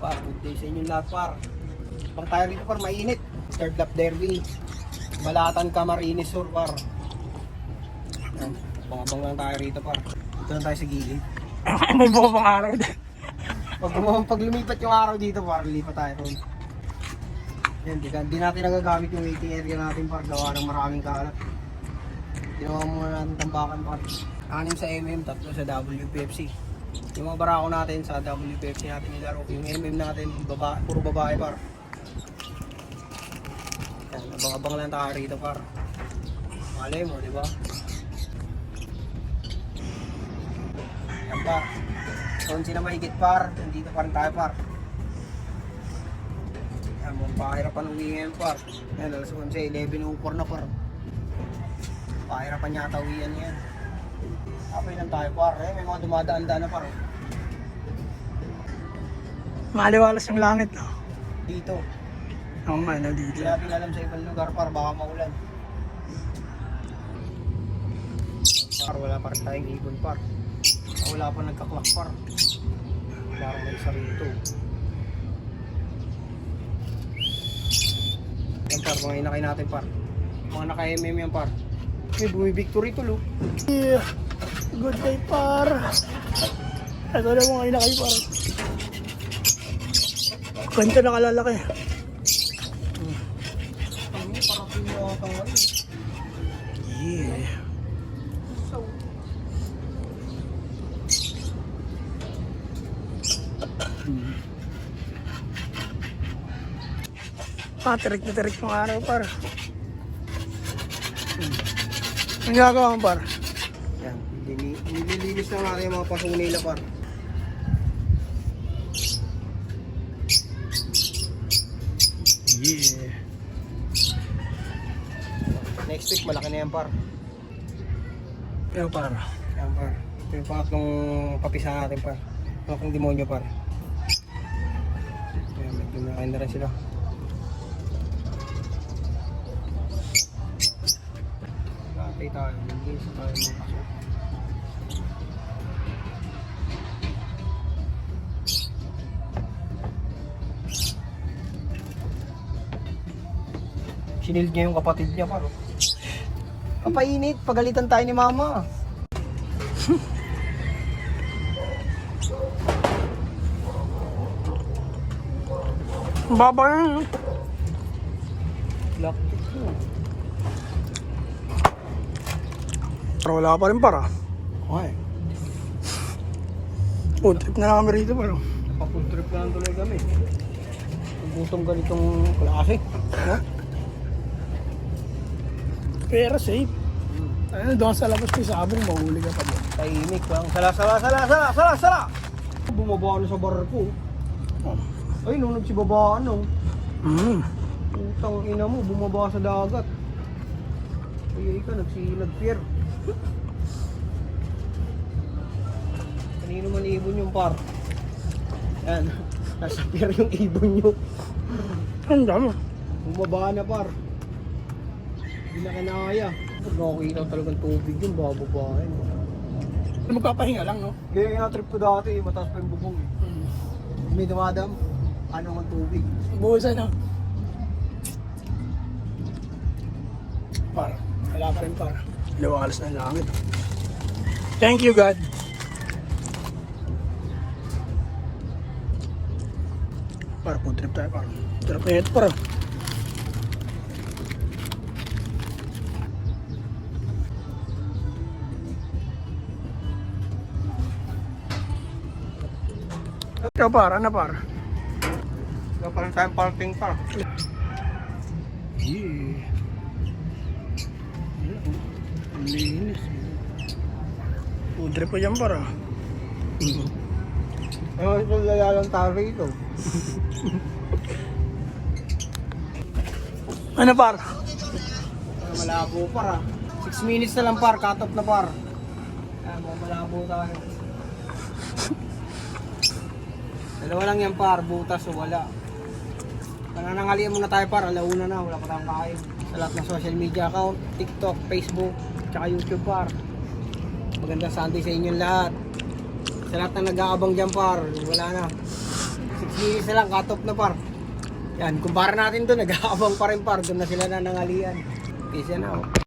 Par, good day sa inyo lahat par. Pang tayo rito par, mainit. Third lap derby. Balatan Camarines Sur par. Bangabang lang tayo rito par. Dito lang tayo sa gilid. May bumabang araw din. Pag lumipat yung araw dito par, lipat tayo ron. Yan, di natin nagagamit yung waiting area natin par, gawa ng maraming kalat. Ginawa muna natin tambakan par. 6 sa MM, 3 sa WPFC. Yung mga barako natin sa WPFC natin nilaro. Yung MM natin, puro babae par. Yan, abang-abang lang tayo rito par. Malay mo, di ba? Yan par. Kung sila mahigit par, nandito pa rin tayo par. Yan, mga pahirapan uwi ngayon par. Yan, alas 11, 11:04 na par. Pahirapan yata uwian yan. Kapay lang tayo par, may mga dumadaan-daan na par. Maliwalas yung langit, no? Dito, Oo nga, no, hindi dito. natin alam sa ibang lugar par, baka maulan. Par, wala pa rin tayong ibon par. Wala pa nagkaklak par. Parang may isa rito. Yan par, mga inakay natin par. Mga naka-MM yan par. May bumibictory tulo. Yeah. Good day, par. Ito na mga ina kayo, par. Ganda na kalalaki. Ang parang pinaka ngayon. Yeah. Tirik na tirik yung araw, par. Ang gagawa mo, par? Yan, nililinis na natin yung mga paso nila par. Yeah. Next week malaki na yan par. Pero, par. Yan par. Ito yung pangatlong papisa natin par. Pangatlong demonyo par. Yan, medyo nakain na rin sila. Gatay tayo, nilinis tayo mga paso. Sinild niya yung kapatid niya par. Papainit, pagalitan tayo ni mama. Baba yan, no? Laktik mo. Pero wala pa rin, par, ah. Okay. Food trip na lang kami rito, par. Napapul trip lang tuloy kami. Gutom ganitong klase. No? Pero safe. Ano, doon sa labas may sabong, mahuli ka pa doon. Tahimik lang. Sala! Bumaba na sa barko. Oh. Ay, nung nagsibabaan no. Utang ina mo, bumaba sa dagat. Ay, ka, nagpier. Kanino man ibon yung par? Yan, nasa pier yung ibon nyo. Ang dami. Bumaba na par. Hindi na kinaya. Pag nakakita talagang tubig yun, bababahin. Magpapahinga lang, no? Kaya yung trip ko dati, mataas pa yung bubong eh. May dumadam, ano ang tubig. Buhusan, no? Par. Wala pa rin, par. Liwalas na langit. Thank you, God. Par, food trip tayo, par. Trip na ito, par. Ikaw, par. Ano, par? Kaya parang tayong parting par. Yeah. Ang linis. Food trip po dyan, par, ah. Ay, ito lalalang tayo rito. Ano, par? Malabo par ah. 6 minutes na lang par, cut off na par. Ayan, malabo tayo. Dalawa lang yan par, butas o wala. Nananangalian muna tayo par, alauna na, wala pa tayong kain. Sa lahat ng social media account, TikTok, Facebook, tsaka YouTube par. Magandang Sunday sa inyong lahat. Sa lahat na nag-aabang dyan par, wala na. 6 linis na lang, cut off na par. Yan, kumpara natin doon, nag-aabang pa rin par, doon na sila nanangalian. Peace na, oh.